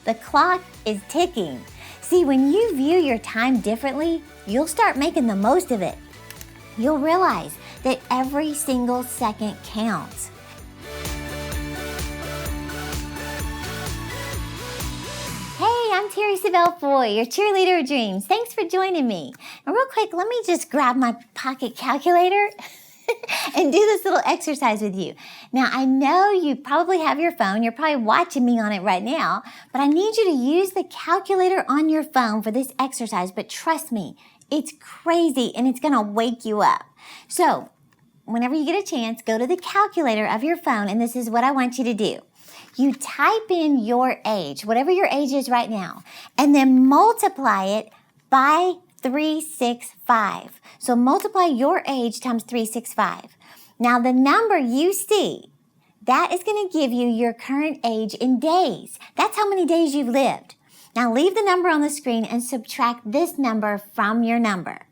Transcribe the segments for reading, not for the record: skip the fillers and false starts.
The clock is ticking. See, when you view your time differently, you'll start making the most of it. You'll realize that every single second counts. Hey, I'm Terri Savelle, your cheerleader of dreams. Thanks for joining me. And real quick, let me just grab my pocket calculator and do this little exercise with you. Now, I know you probably have your phone. You're probably watching me on it right now, but I need you to use the calculator on your phone for this exercise. But trust me, it's crazy and it's gonna wake you up. So, whenever you get a chance, go to the calculator of your phone, and this is what I want you to do. You type in your age, whatever your age is right now, and then multiply it by 365. So multiply your age times 365. Now the number you see, that is going to give you your current age in days. That's how many days you've lived. Now leave the number on the screen and subtract this number from your number.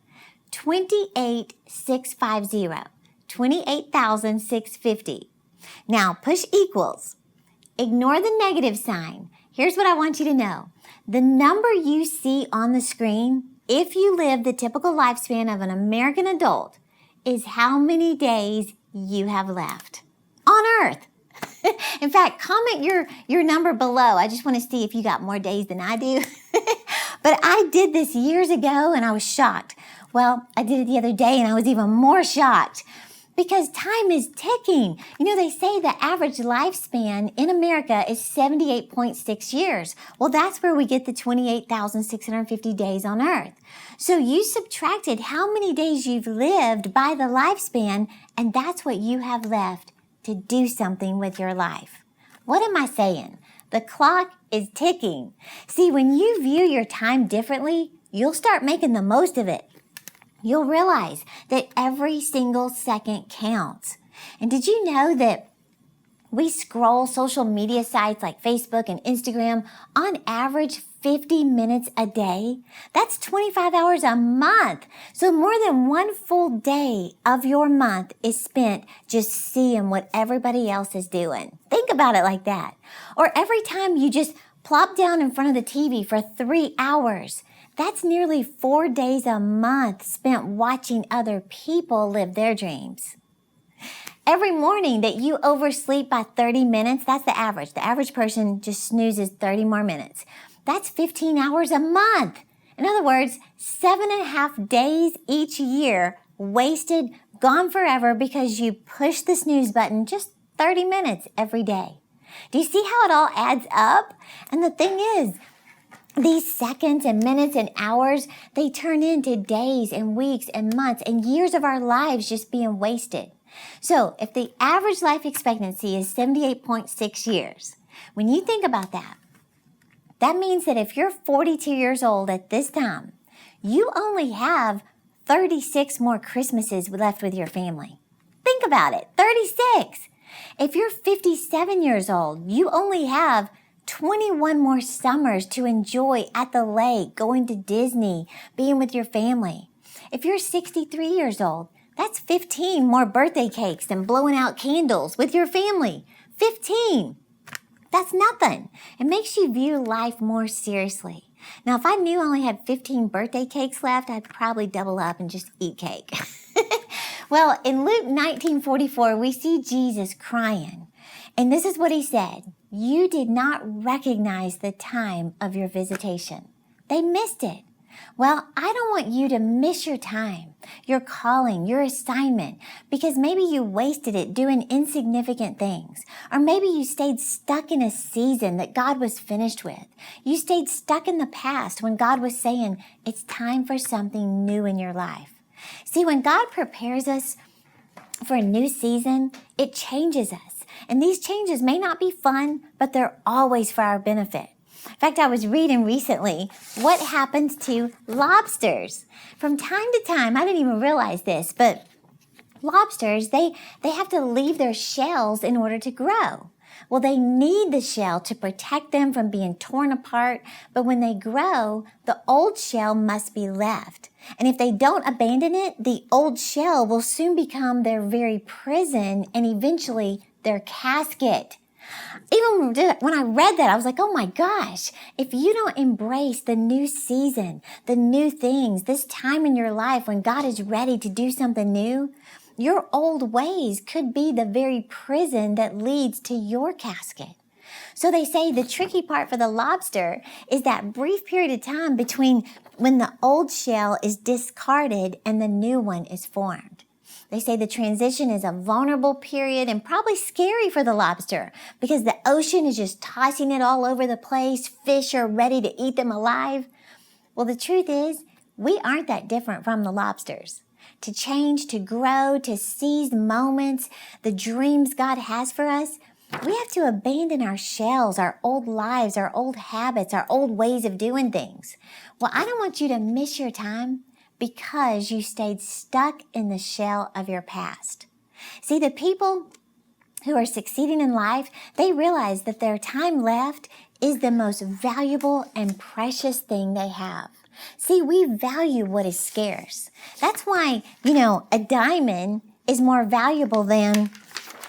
28,650. 28,650. Now push equals. Ignore the negative sign. Here's what I want you to know. The number you see on the screen, if you live the typical lifespan of an American adult, is how many days you have left on Earth. In fact, comment your number below. I just want to see if you got more days than I do. But I did this years ago and I was shocked. Well, I did it the other day and I was even more shocked. Because time is ticking. You know, they say the average lifespan in America is 78.6 years. Well, that's where we get the 28,650 days on Earth. So you subtracted how many days you've lived by the lifespan, and that's what you have left to do something with your life. What am I saying? The clock is ticking. See, when you view your time differently, you'll start making the most of it. You'll realize that every single second counts. And did you know that we scroll social media sites like Facebook and Instagram on average 50 minutes a day? That's 25 hours a month. So more than one full day of your month is spent just seeing what everybody else is doing. Think about it like that. Or every time you just plop down in front of the TV for 3 hours, that's nearly 4 days a month spent watching other people live their dreams. Every morning that you oversleep by 30 minutes, that's the average. The average person just snoozes 30 more minutes. That's 15 hours a month. In other words, 7.5 days each year wasted, gone forever because you push the snooze button just 30 minutes every day. Do you see how it all adds up? And the thing is, these seconds and minutes and hours, they turn into days and weeks and months and years of our lives just being wasted. So if the average life expectancy is 78.6 years, when you think about that, that means that if you're 42 years old at this time, you only have 36 more Christmases left with your family. Think about it, 36. If you're 57 years old, you only have 21 more summers to enjoy at the lake, going to Disney, being with your family. If you're 63 years old, that's 15 more birthday cakes and blowing out candles with your family. 15. That's nothing. It makes you view life more seriously. Now, if I knew I only had 15 birthday cakes left, I'd probably double up and just eat cake. Well, in Luke 19:44, we see Jesus crying. And this is what he said. You did not recognize the time of your visitation. They missed it. Well, I don't want you to miss your time, your calling, your assignment, because maybe you wasted it doing insignificant things. Or maybe you stayed stuck in a season that God was finished with. You stayed stuck in the past when God was saying, it's time for something new in your life. See, when God prepares us for a new season, it changes us. And these changes may not be fun, but they're always for our benefit. In fact, I was reading recently what happens to lobsters. From time to time, I didn't even realize this, but lobsters, they have to leave their shells in order to grow. Well, they need the shell to protect them from being torn apart, but when they grow, the old shell must be left. And if they don't abandon it, the old shell will soon become their very prison and eventually their casket. Even when I read that, I was like, oh my gosh, if you don't embrace the new season, the new things, this time in your life when God is ready to do something new, your old ways could be the very prison that leads to your casket. So they say the tricky part for the lobster is that brief period of time between when the old shell is discarded and the new one is formed. They say the transition is a vulnerable period and probably scary for the lobster because the ocean is just tossing it all over the place. Fish are ready to eat them alive. Well, the truth is, we aren't that different from the lobsters. To change, to grow, to seize moments, the dreams God has for us, we have to abandon our shells, our old lives, our old habits, our old ways of doing things. Well, I don't want you to miss your time because you stayed stuck in the shell of your past. See, the people who are succeeding in life, they realize that their time left is the most valuable and precious thing they have. See, we value what is scarce. That's why, a diamond is more valuable than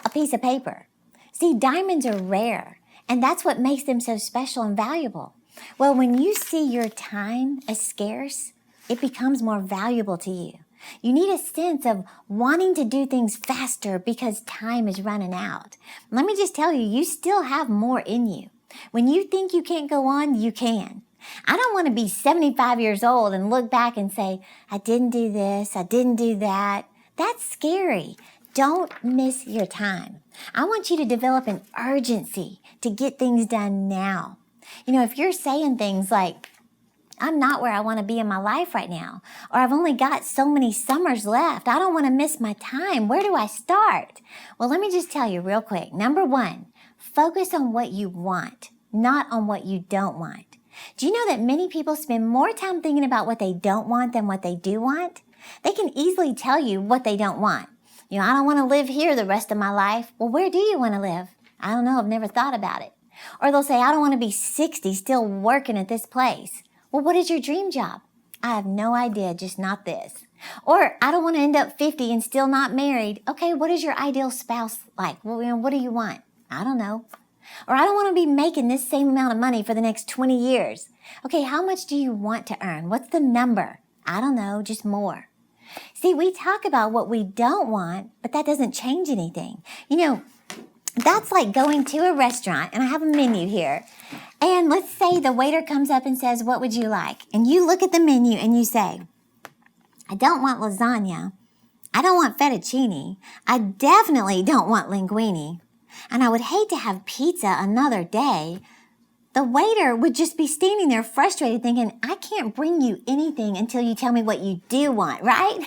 a piece of paper. See, diamonds are rare, and that's what makes them so special and valuable. Well, when you see your time as scarce, it becomes more valuable to you. You need a sense of wanting to do things faster because time is running out. Let me just tell you, you still have more in you. When you think you can't go on, you can. I don't want to be 75 years old and look back and say, I didn't do this, I didn't do that. That's scary. Don't miss your time. I want you to develop an urgency to get things done now. If you're saying things like, I'm not where I want to be in my life right now, or I've only got so many summers left, I don't want to miss my time, where do I start? Well, let me just tell you real quick. Number one, focus on what you want, not on what you don't want. Do you know that many people spend more time thinking about what they don't want than what they do want? They can easily tell you what they don't want. I don't want to live here the rest of my life. Well, where do you want to live? I don't know. I've never thought about it. Or they'll say, I don't want to be 60 still working at this place. Well, what is your dream job? I have no idea, just not this. Or I don't want to end up 50 and still not married. Okay, what is your ideal spouse like? Well, what do you want? I don't know. Or I don't want to be making this same amount of money for the next 20 years. Okay, how much do you want to earn? What's the number? I don't know, just more. See, we talk about what we don't want, but that doesn't change anything. That's like going to a restaurant, and I have a menu here. And let's say the waiter comes up and says, what would you like? And you look at the menu and you say, I don't want lasagna. I don't want fettuccine. I definitely don't want linguine. And I would hate to have pizza another day. The waiter would just be standing there frustrated thinking, I can't bring you anything until you tell me what you do want, right?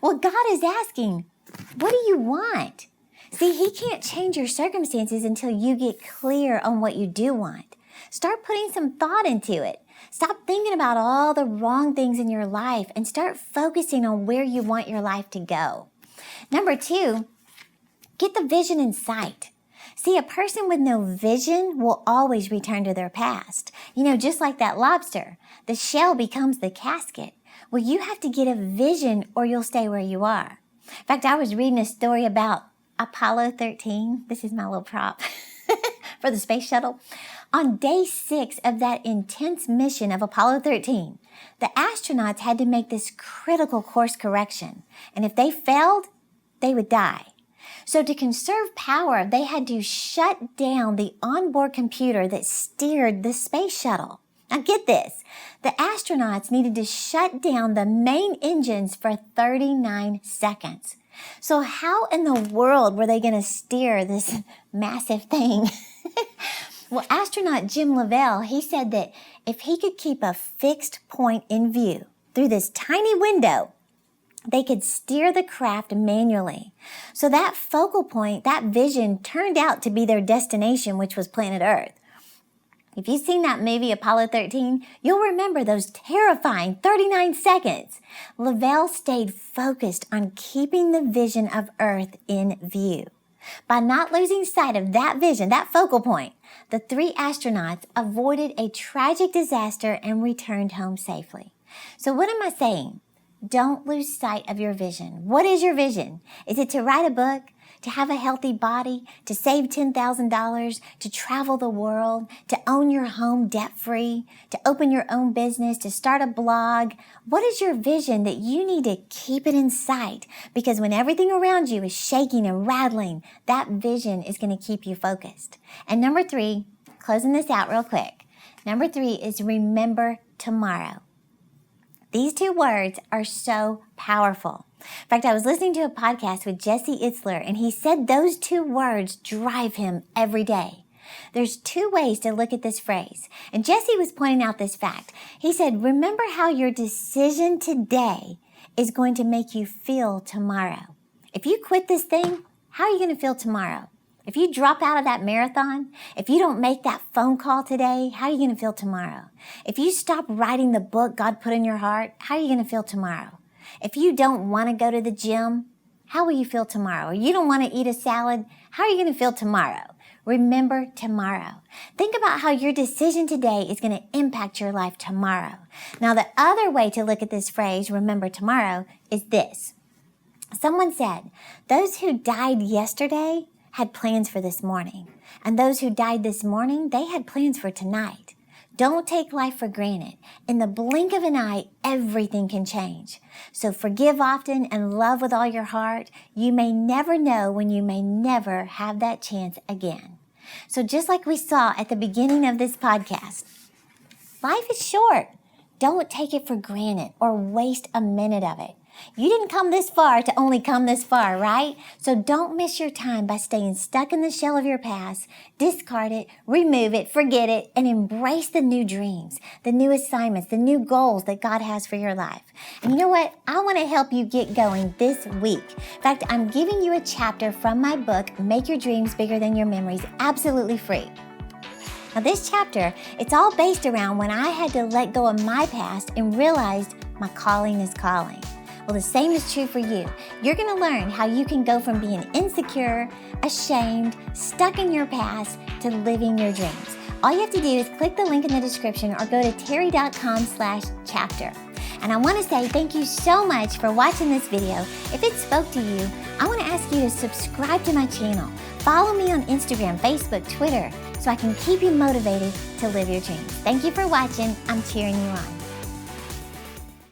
Well, God is asking, what do you want? See, He can't change your circumstances until you get clear on what you do want. Start putting some thought into it. Stop thinking about all the wrong things in your life and start focusing on where you want your life to go. Number two, get the vision in sight. See, a person with no vision will always return to their past. Just like that lobster, the shell becomes the casket. Well, you have to get a vision or you'll stay where you are. In fact, I was reading a story about Apollo 13. This is my little prop for the space shuttle. On day 6 of that intense mission of Apollo 13, the astronauts had to make this critical course correction. And if they failed, they would die. So to conserve power, they had to shut down the onboard computer that steered the space shuttle. Now get this, the astronauts needed to shut down the main engines for 39 seconds. So how in the world were they going to steer this massive thing? Well, astronaut Jim Lovell, he said that if he could keep a fixed point in view through this tiny window, they could steer the craft manually. So that focal point, that vision, turned out to be their destination, which was planet Earth. If you've seen that movie, Apollo 13, you'll remember those terrifying 39 seconds. Lovell stayed focused on keeping the vision of Earth in view. By not losing sight of that vision, that focal point, the 3 astronauts avoided a tragic disaster and returned home safely. So what am I saying? Don't lose sight of your vision. What is your vision? Is it to write a book? to have a healthy body, to save $10,000, to travel the world, to own your home debt-free, to open your own business, to start a blog? What is your vision that you need to keep it in sight? Because when everything around you is shaking and rattling, that vision is going to keep you focused. And number 3, closing this out real quick. Number 3 is remember tomorrow. These 2 words are so powerful. In fact, I was listening to a podcast with Jesse Itzler, and he said those 2 words drive him every day. There's 2 ways to look at this phrase. And Jesse was pointing out this fact. He said, remember how your decision today is going to make you feel tomorrow. If you quit this thing, how are you going to feel tomorrow? If you drop out of that marathon, if you don't make that phone call today, how are you going to feel tomorrow? If you stop writing the book God put in your heart, how are you going to feel tomorrow? If you don't want to go to the gym, how will you feel tomorrow? Or you don't want to eat a salad, how are you going to feel tomorrow? Remember tomorrow. Think about how your decision today is going to impact your life tomorrow. Now, the other way to look at this phrase, remember tomorrow, is this. Someone said, those who died yesterday had plans for this morning. And those who died this morning, they had plans for tonight. Don't take life for granted. In the blink of an eye, everything can change. So forgive often and love with all your heart. You may never know when you may never have that chance again. So just like we saw at the beginning of this podcast, life is short. Don't take it for granted or waste a minute of it. You didn't come this far to only come this far, right? So don't miss your time by staying stuck in the shell of your past. Discard it, remove it, forget it, and embrace the new dreams, the new assignments, the new goals that God has for your life. And you know what? I want to help you get going this week. In fact, I'm giving you a chapter from my book, Make Your Dreams Bigger Than Your Memories, absolutely free. Now this chapter, it's all based around when I had to let go of my past and realized my calling is calling. Well, the same is true for you. You're going to learn how you can go from being insecure, ashamed, stuck in your past, to living your dreams. All you have to do is click the link in the description or go to terri.com/chapter. And I want to say thank you so much for watching this video. If it spoke to you, I want to ask you to subscribe to my channel. Follow me on Instagram, Facebook, Twitter, so I can keep you motivated to live your dreams. Thank you for watching. I'm cheering you on.